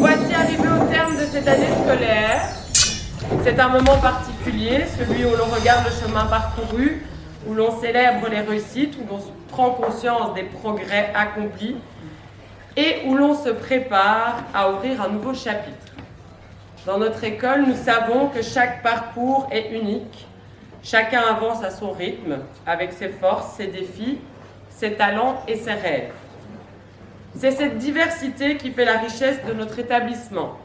voici arrivés au terme de cette année scolaire. C'est un moment particulier, celui où l'on regarde le chemin parcouru, où l'on célèbre les réussites, où l'on prend conscience des progrès accomplis et où l'on se prépare à ouvrir un nouveau chapitre. Dans notre école, nous savons que chaque parcours est unique. Chacun avance à son rythme, avec ses forces, ses défis, ses talents et ses rêves. C'est cette diversité qui fait la richesse de notre établissement.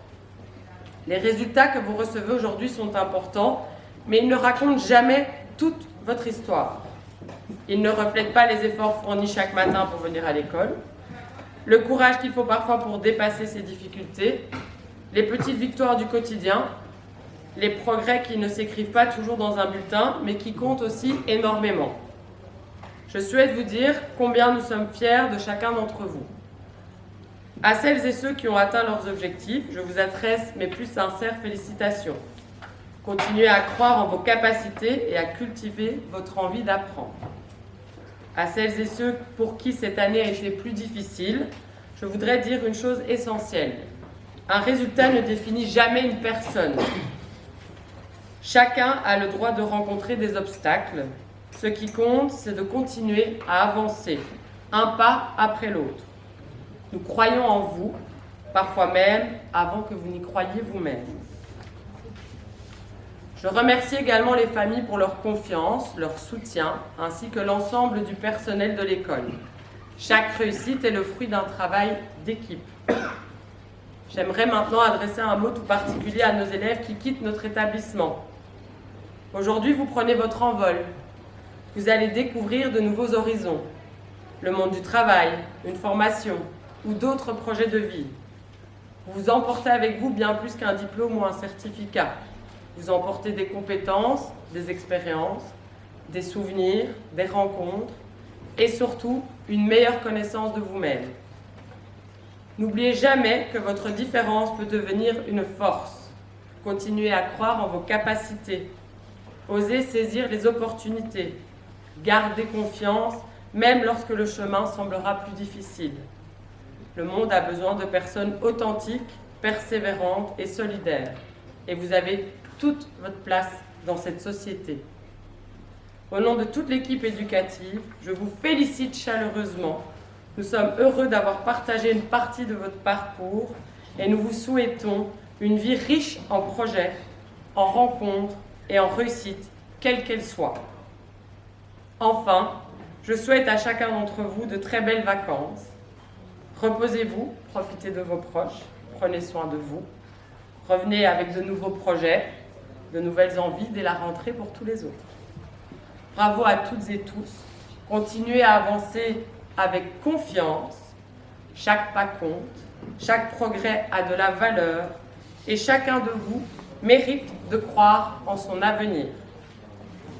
Les résultats que vous recevez aujourd'hui sont importants, mais ils ne racontent jamais toute votre histoire. Ils ne reflètent pas les efforts fournis chaque matin pour venir à l'école, le courage qu'il faut parfois pour dépasser ces difficultés, les petites victoires du quotidien, les progrès qui ne s'écrivent pas toujours dans un bulletin, mais qui comptent aussi énormément. Je souhaite vous dire combien nous sommes fiers de chacun d'entre vous. À celles et ceux qui ont atteint leurs objectifs, je vous adresse mes plus sincères félicitations. Continuez à croire en vos capacités et à cultiver votre envie d'apprendre. À celles et ceux pour qui cette année a été plus difficile, je voudrais dire une chose essentielle. Un résultat ne définit jamais une personne. Chacun a le droit de rencontrer des obstacles. Ce qui compte, c'est de continuer à avancer, un pas après l'autre. Nous croyons en vous, parfois même avant que vous n'y croyiez vous-même. Je remercie également les familles pour leur confiance, leur soutien, ainsi que l'ensemble du personnel de l'école. Chaque réussite est le fruit d'un travail d'équipe. J'aimerais maintenant adresser un mot tout particulier à nos élèves qui quittent notre établissement. Aujourd'hui, vous prenez votre envol. Vous allez découvrir de nouveaux horizons, le monde du travail, une formation ou d'autres projets de vie. Vous emportez avec vous bien plus qu'un diplôme ou un certificat. Vous emportez des compétences, des expériences, des souvenirs, des rencontres et surtout une meilleure connaissance de vous-même. N'oubliez jamais que votre différence peut devenir une force. Continuez à croire en vos capacités. Osez saisir les opportunités. Gardez confiance, même lorsque le chemin semblera plus difficile. Le monde a besoin de personnes authentiques, persévérantes et solidaires. Et vous avez toute votre place dans cette société. Au nom de toute l'équipe éducative, je vous félicite chaleureusement. Nous sommes heureux d'avoir partagé une partie de votre parcours et nous vous souhaitons une vie riche en projets, en rencontres et en réussites, quelles qu'elles soient. Enfin, je souhaite à chacun d'entre vous de très belles vacances. Reposez-vous, profitez de vos proches, prenez soin de vous. Revenez avec de nouveaux projets, de nouvelles envies dès la rentrée pour tous les autres. Bravo à toutes et tous. Continuez à avancer avec confiance. Chaque pas compte, chaque progrès a de la valeur et chacun de vous mérite de croire en son avenir.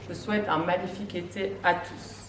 Je souhaite un magnifique été à tous.